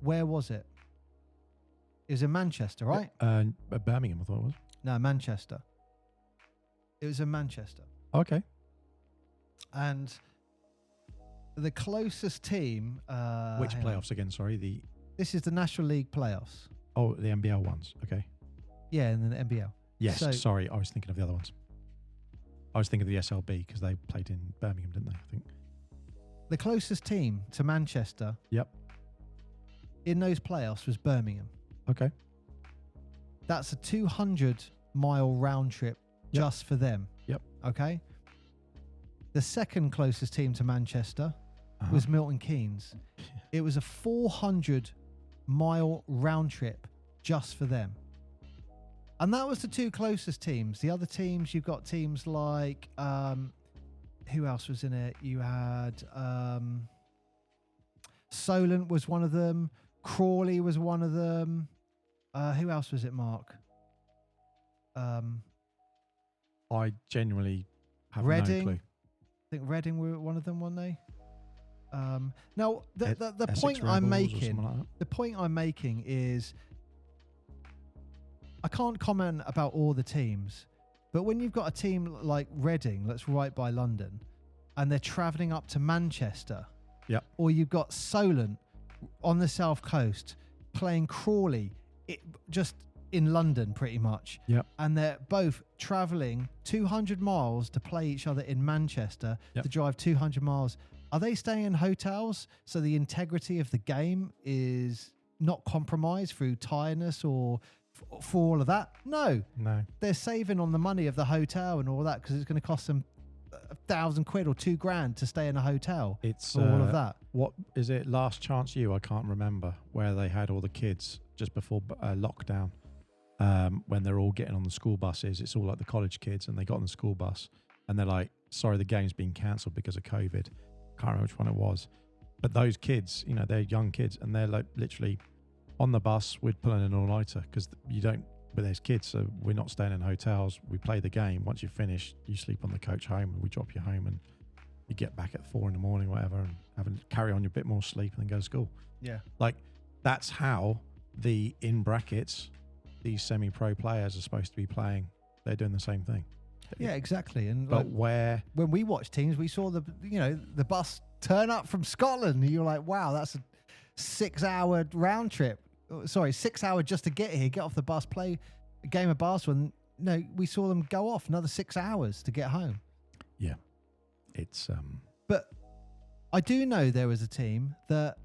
Speaker 1: where was it? It was in Manchester, right?
Speaker 2: Birmingham, I thought it was.
Speaker 1: No, Manchester. It was in Manchester.
Speaker 2: Okay.
Speaker 1: And the closest team...
Speaker 2: Which playoffs again? Sorry,
Speaker 1: This is the National League playoffs.
Speaker 2: Oh, the NBL ones. Okay.
Speaker 1: Yeah, and then the NBL.
Speaker 2: Yes,
Speaker 1: So-
Speaker 2: sorry, I was thinking of the other ones. I was thinking of the SLB because they played in Birmingham, didn't they? I think.
Speaker 1: The closest team to Manchester
Speaker 2: Yep.
Speaker 1: in those playoffs was Birmingham.
Speaker 2: Okay.
Speaker 1: That's a 200-mile round trip
Speaker 2: Yep.
Speaker 1: just for them.
Speaker 2: Yep.
Speaker 1: Okay. The second closest team to Manchester
Speaker 2: Uh-huh.
Speaker 1: was Milton Keynes. It was a 400-mile round trip just for them. And that was the two closest teams. The other teams, you've got teams like, who else was in it? You had Solent was one of them. Crawley was one of them. Who else was it, Mark?
Speaker 2: I genuinely have
Speaker 1: Reading.
Speaker 2: no clue.
Speaker 1: I think Reading were one of them, weren't they? Now, the
Speaker 2: Essex
Speaker 1: point I'm
Speaker 2: Rebels or
Speaker 1: making,
Speaker 2: something like that.
Speaker 1: the point I'm making is, I can't comment about all the teams, but when you've got a team like Reading that's right by London, and they're travelling up to Manchester,
Speaker 2: Yep.
Speaker 1: or you've got Solent on the south coast playing Crawley, just in London pretty much,
Speaker 2: Yep.
Speaker 1: and they're both travelling 200 miles to play each other in Manchester,
Speaker 2: Yep.
Speaker 1: to drive 200 miles. Are they staying in hotels so the integrity of the game is not compromised through tiredness or for all of that? No,
Speaker 2: No.
Speaker 1: they're saving on the money of the hotel and all that because it's going to cost them £1,000 or $2,000 to stay in a hotel.
Speaker 2: It's
Speaker 1: for all of that.
Speaker 2: What is it? Last Chance U? I can't remember where they had all the kids just before lockdown. When they're all getting on the school buses, it's all like the college kids, and they got on the school bus, and they're like, "Sorry, the game's been cancelled because of COVID." Can't remember which one it was, but those kids, you know, they're young kids, and they're like literally on the bus. We'd pull in an all-nighter because you don't. But there's kids, so we're not staying in hotels. We play the game. Once you finish, you sleep on the coach home, and we drop you home, and you get back at 4 a.m, whatever, and carry on your bit more sleep, and then go to school.
Speaker 1: Yeah.
Speaker 2: Like, that's how the, in brackets, these semi-pro players are supposed to be playing. They're doing the same thing.
Speaker 1: Yeah, exactly. And
Speaker 2: But
Speaker 1: like,
Speaker 2: where,
Speaker 1: when we watch teams, we saw the bus turn up from Scotland. And you're like, wow, that's a 6-hour round trip. Sorry, 6 hours just to get here, get off the bus, play a game of basketball. And, no, we saw them go off another 6 hours to get home.
Speaker 2: yeah, it's
Speaker 1: But I do know there was a team that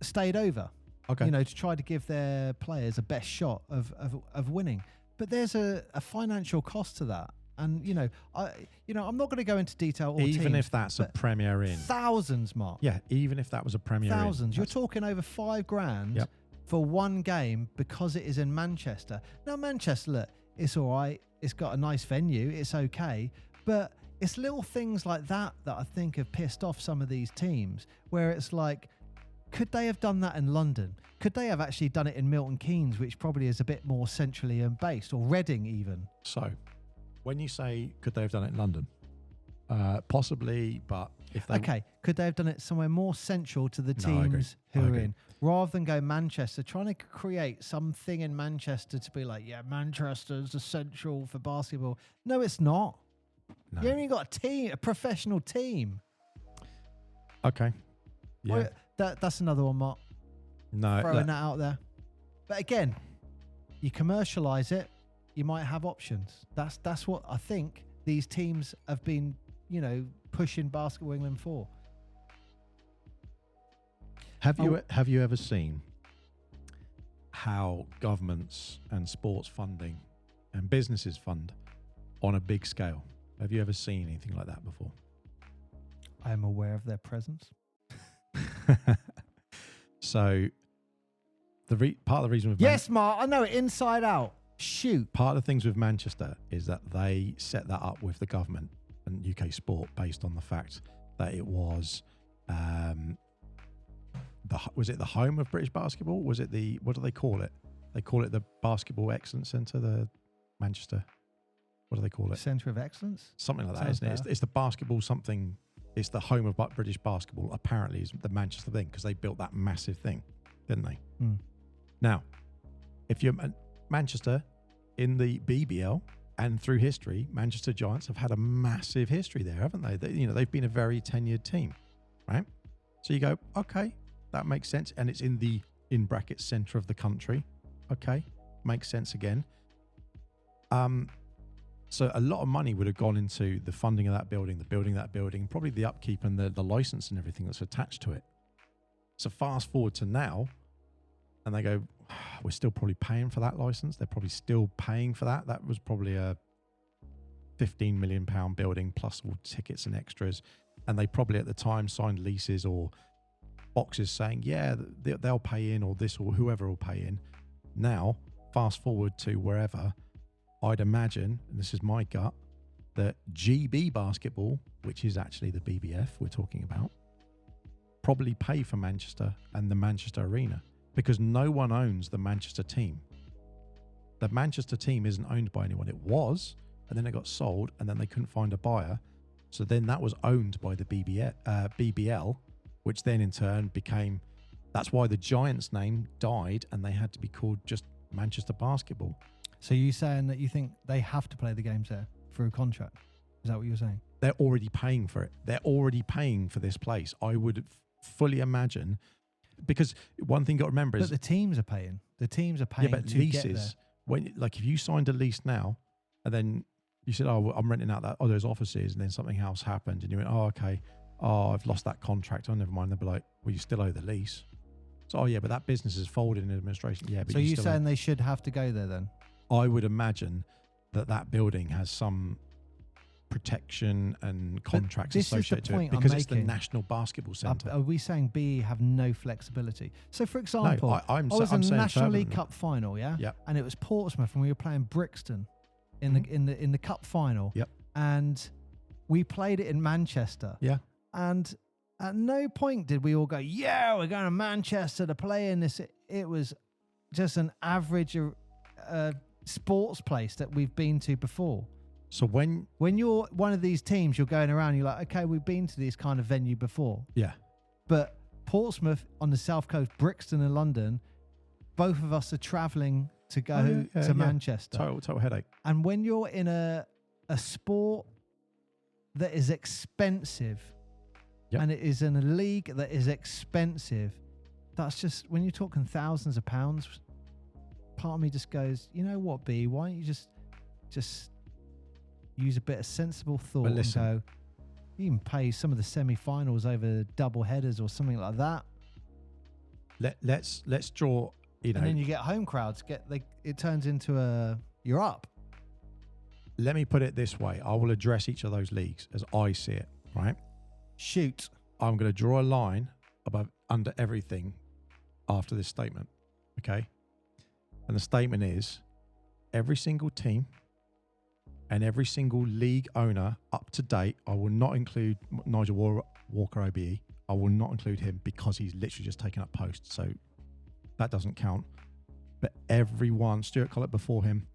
Speaker 1: stayed over,
Speaker 2: okay.
Speaker 1: you know, to try to give their players a best shot of winning. But there's a financial cost to that. And, I'm not going to go into detail all
Speaker 2: Even
Speaker 1: teams,
Speaker 2: if that's a
Speaker 1: but
Speaker 2: Premier Inn.
Speaker 1: thousands, Mark.
Speaker 2: Yeah, even if that was a Premier Inn.
Speaker 1: Thousands. You're
Speaker 2: that's-
Speaker 1: talking over $5,000
Speaker 2: Yep.
Speaker 1: for one game because it is in Manchester. Now, Manchester, look, it's all right. It's got a nice venue. It's okay. But it's little things like that I think have pissed off some of these teams, where it's like, could they have done that in London? Could they have actually done it in Milton Keynes, which probably is a bit more centrally based, or Reading even?
Speaker 2: So, when you say, could they have done it in London? Possibly, but if they...
Speaker 1: Okay, could they have done it somewhere more central to the
Speaker 2: No, I agree.
Speaker 1: teams who
Speaker 2: I
Speaker 1: are
Speaker 2: agree.
Speaker 1: in, rather than go Manchester, trying to create something in Manchester to be like, yeah, Manchester's essential for basketball. No, it's not.
Speaker 2: No.
Speaker 1: You only got a professional team.
Speaker 2: Okay. Yeah.
Speaker 1: Well, that's another one, Mark.
Speaker 2: No.
Speaker 1: Throwing
Speaker 2: look,
Speaker 1: that out there. But again, you commercialize it, you might have options. That's what I think these teams have been, pushing Basketball England for.
Speaker 2: Have you ever seen how governments and sports funding and businesses fund on a big scale? Have you ever seen anything like that before?
Speaker 1: I am aware of their presence.
Speaker 2: So, part of the reason with
Speaker 1: Yes, Mark, I know it inside out. Shoot.
Speaker 2: part of the things with Manchester is that they set that up with the government and UK sport based on the fact that it was was it the home of British basketball? Was it what do they call it? They call it the Basketball Excellence Centre, the Manchester. What do they call it?
Speaker 1: Centre of Excellence?
Speaker 2: Something like that,
Speaker 1: Sounds
Speaker 2: isn't it?
Speaker 1: better.
Speaker 2: It's the basketball something. It's the home of British basketball. Apparently, is the Manchester thing because they built that massive thing, didn't they?
Speaker 1: Mm.
Speaker 2: Now, if you're Manchester in the BBL and through history, Manchester Giants have had a massive history there, haven't they? They've been a very tenured team, right? So you go, okay, that makes sense, and it's in the in brackets centre of the country. Okay, makes sense again. So a lot of money would have gone into the funding of that building, the building of that building, probably the upkeep and the license and everything that's attached to it. So fast forward to now, and they go, we're still probably paying for that license. They're probably still paying for that. That was probably a £15 million building plus all tickets and extras. And they probably at the time signed leases or boxes saying, yeah, they'll pay in, or this, or whoever will pay in. Now, fast forward to wherever, I'd imagine, and this is my gut, that GB basketball, which is actually the BBF we're talking about, probably pay for Manchester and the Manchester Arena, because no one owns the Manchester team. The Manchester team isn't owned by anyone. It was, and then it got sold, and then they couldn't find a buyer. So then that was owned by the BBL, which then in turn became, that's why the Giants name died and they had to be called just Manchester Basketball.
Speaker 1: So you saying that you think they have to play the games there through a contract? Is that what you're saying?
Speaker 2: They're already paying for it. They're already paying for this place. I would fully imagine, because one thing you got to remember is...
Speaker 1: But the teams are paying. The teams are paying to
Speaker 2: leases,
Speaker 1: get there.
Speaker 2: When, like if you signed a lease now and then you said, oh, I'm renting out those offices, and then something else happened and you went, oh, okay, oh, I've lost that contract. Oh, never mind. They'll be like, well, you still owe the lease. So, oh yeah, but that business is folded in administration. Yeah, but
Speaker 1: so you're saying they should have to go there then?
Speaker 2: I would imagine that building has some protection and contracts associated to it because it's the National Basketball Centre.
Speaker 1: Are we saying BE have no flexibility? So, for example,
Speaker 2: no,
Speaker 1: I was in the National League Cup final, yeah, and it was Portsmouth, and we were playing Brixton in the cup final, and we played it in Manchester, and at no point did we all go, yeah, we're going to Manchester to play in this. It was just an average sports place that we've been to before.
Speaker 2: So when
Speaker 1: you're one of these teams, you're going around, you're like, okay, we've been to this kind of venue before.
Speaker 2: Yeah.
Speaker 1: But Portsmouth on the south coast, Brixton and London, both of us are travelling to go to Manchester.
Speaker 2: Total headache.
Speaker 1: And when you're in a sport that is expensive, and it is in a league that is expensive, that's just, when you're talking thousands of pounds, part of me just goes, you know what, B, why don't you just use a bit of sensible thought and go, you can pay some of the semi-finals over double headers or something like that.
Speaker 2: Let's draw, you know,
Speaker 1: and then you get home crowds. It turns into you're up.
Speaker 2: Let me put it this way: I will address each of those leagues as I see it. Right?
Speaker 1: Shoot.
Speaker 2: I'm going to draw a line under everything after this statement. Okay. And the statement is, every single team and every single league owner up to date, I will not include Nigel Walker OBE. I will not include him because he's literally just taken up post. So that doesn't count. But everyone, Stuart Collett before him,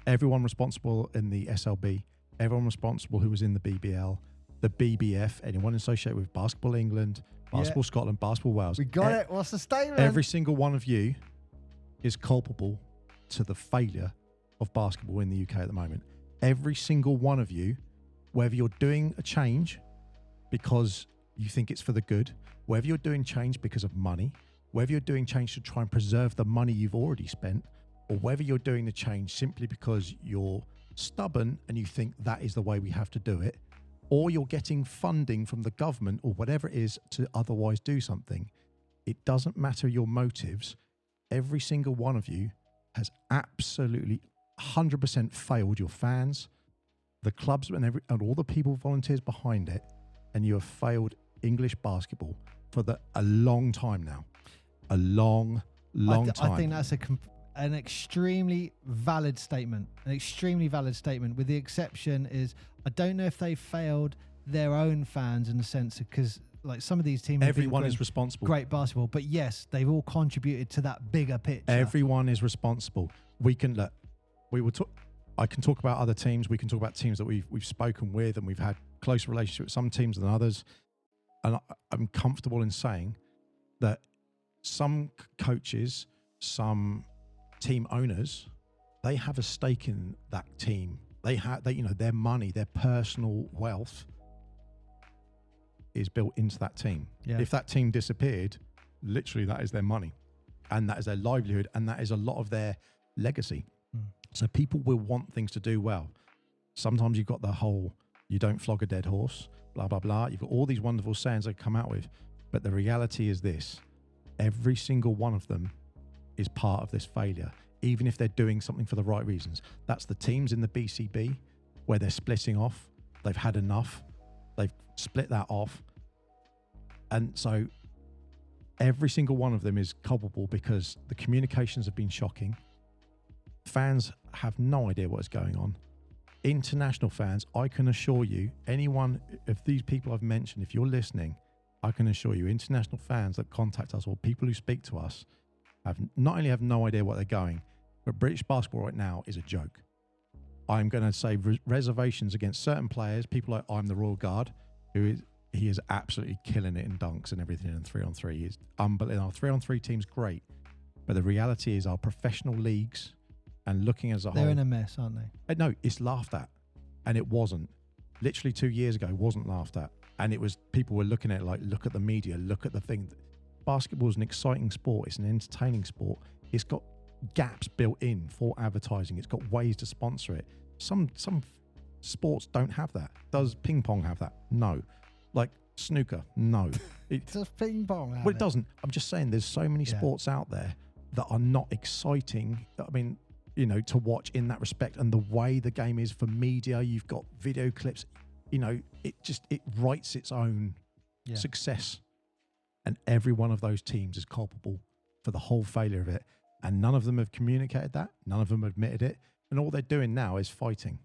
Speaker 2: everyone responsible in the SLB, everyone responsible who was in the BBL, the BBF, anyone associated with Basketball England, Basketball Scotland, Basketball Wales.
Speaker 1: We got it. What's the statement?
Speaker 2: Every single one of you is culpable to the failure of basketball in the UK at the moment. Every single one of you, whether you're doing a change because you think it's for the good, whether you're doing change because of money, whether you're doing change to try and preserve the money you've already spent, or whether you're doing the change simply because you're stubborn and you think that is the way we have to do it, or you're getting funding from the government or whatever it is to otherwise do something, it doesn't matter your motives. Every single one of you has absolutely 100% failed your fans, the clubs, and all the people, volunteers behind it, and you have failed English basketball for a long time now. A long time.
Speaker 1: I think that's an extremely valid statement. An extremely valid statement, with the exception is, I don't know if they failed their own fans in the sense of, because like some of these teams,
Speaker 2: everyone is responsible.
Speaker 1: Great basketball, but yes, they've all contributed to that bigger picture.
Speaker 2: Everyone is responsible. We can look. I can talk about other teams. We can talk about teams that we've spoken with and we've had close relationships with some teams than others. And I'm comfortable in saying that some coaches, some team owners, they have a stake in that team. Their money, their personal wealth is built into that team. Yeah. If that team disappeared, literally that is their money and that is their livelihood and that is a lot of their legacy. So people will want things to do well. Sometimes you've got the whole, you don't flog a dead horse, blah, blah, blah. You've got all these wonderful sayings they come out with. But the reality is this, every single one of them is part of this failure, even if they're doing something for the right reasons. That's the teams in the BCB where they're splitting off. They've had enough. They've split that off. And so every single one of them is culpable because the communications have been shocking. Fans have no idea what is going on. International fans, I can assure you, anyone, if these people I've mentioned, if you're listening, I can assure you, international fans that contact us or people who speak to us have not only have no idea what they're going, but British basketball right now is a joke. I'm going to say reservations against certain players, people like I'm the Royal Guard, he is absolutely killing it in dunks and everything in 3-on-3. He's unbelievable. Our 3-on-3 team's great, but the reality is our professional leagues and looking as a whole,
Speaker 1: they're in a mess, aren't they?
Speaker 2: No, it's laughed at, and it wasn't. Literally 2 years ago, it wasn't laughed at, and it was, people were looking at it like, look at the media, look at the thing. Basketball is an exciting sport. It's an entertaining sport. It's got gaps built in for advertising. It's got ways to sponsor it. Some sports don't have that. Does ping pong have that? No. Like snooker? No.
Speaker 1: Does ping pong have
Speaker 2: Well, it doesn't. I'm just saying there's so many sports out there that are not exciting. I mean, you know, to watch in that respect, and the way the game is for media, you've got video clips, you know, it writes its own success. And every one of those teams is culpable for the whole failure of it. And none of them have communicated that. None of them admitted it. And all they're doing now is fighting.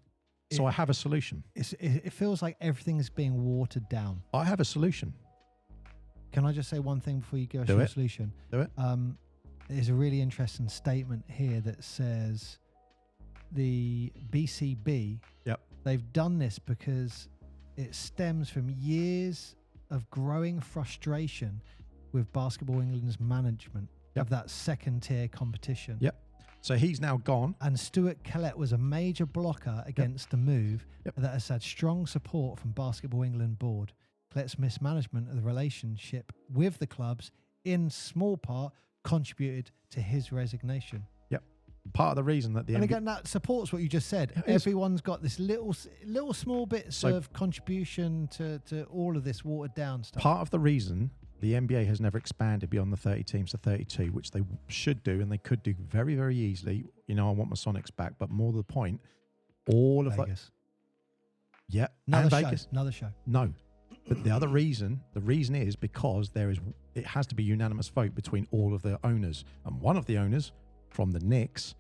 Speaker 2: So I have a solution.
Speaker 1: It feels like everything's being watered down.
Speaker 2: I have a solution.
Speaker 1: Can I just say one thing before you go to the solution?
Speaker 2: Do it.
Speaker 1: There's a really interesting statement here that says the BCB, they've done this because it stems from years of growing frustration with Basketball England's management of that second tier competition.
Speaker 2: So he's now gone.
Speaker 1: And Stuart Collette was a major blocker against the move that has had strong support from Basketball England board. Collette's mismanagement of the relationship with the clubs in small part contributed to his resignation.
Speaker 2: Part of the reason that
Speaker 1: and again, that supports what you just said. Everyone's got this little small bits of contribution to all of this watered down stuff.
Speaker 2: Part of the reason the NBA has never expanded beyond the 30 teams to 32, which they should do, and they could do very, very easily. You know, I want my Sonics back, but more to the point, all of
Speaker 1: Vegas.
Speaker 2: And Vegas.
Speaker 1: Another show.
Speaker 2: No. But the reason is because it has to be unanimous vote between all of the owners. And one of the owners from the Knicks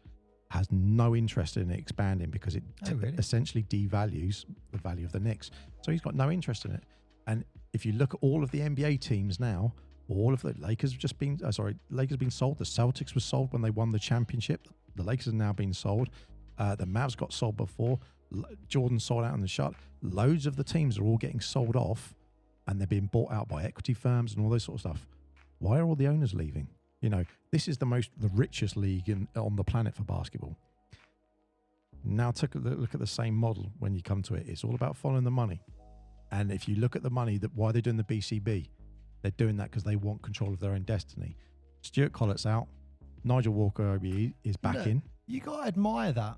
Speaker 2: has no interest in it expanding because it essentially devalues the value of the Knicks. So he's got no interest in it. And if you look at all of the NBA teams now, all of the Lakers have just been, Lakers have been sold. The Celtics was sold when they won the championship. The Lakers have now been sold. The Mavs got sold before. Jordan sold out in the shot. Loads of the teams are all getting sold off and they're being bought out by equity firms and all this sort of stuff. Why are all the owners leaving? You know, this is the richest league on the planet for basketball. Now take a look at the same model when you come to it. It's all about following the money. And if you look at the money, why they're doing the BCB, they're doing that because they want control of their own destiny. Stuart Collett's out. Nigel Walker-OBE is back in.
Speaker 1: You got to admire that.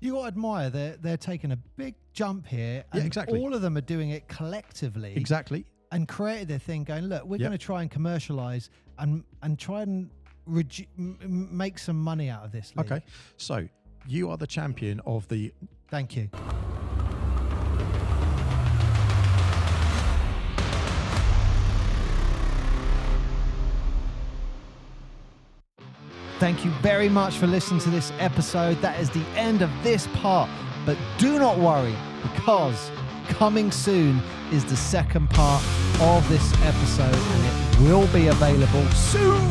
Speaker 1: You got to admire they're taking a big jump here. And
Speaker 2: exactly.
Speaker 1: All of them are doing it collectively.
Speaker 2: Exactly.
Speaker 1: And created their thing going, look, we're going to try and commercialize and try and make some money out of this league.
Speaker 2: Okay. So you are the champion of the...
Speaker 1: Thank you. Thank you very much for listening to this episode. That is the end of this part. But do not worry, because coming soon is the second part of this episode, and it will be available soon.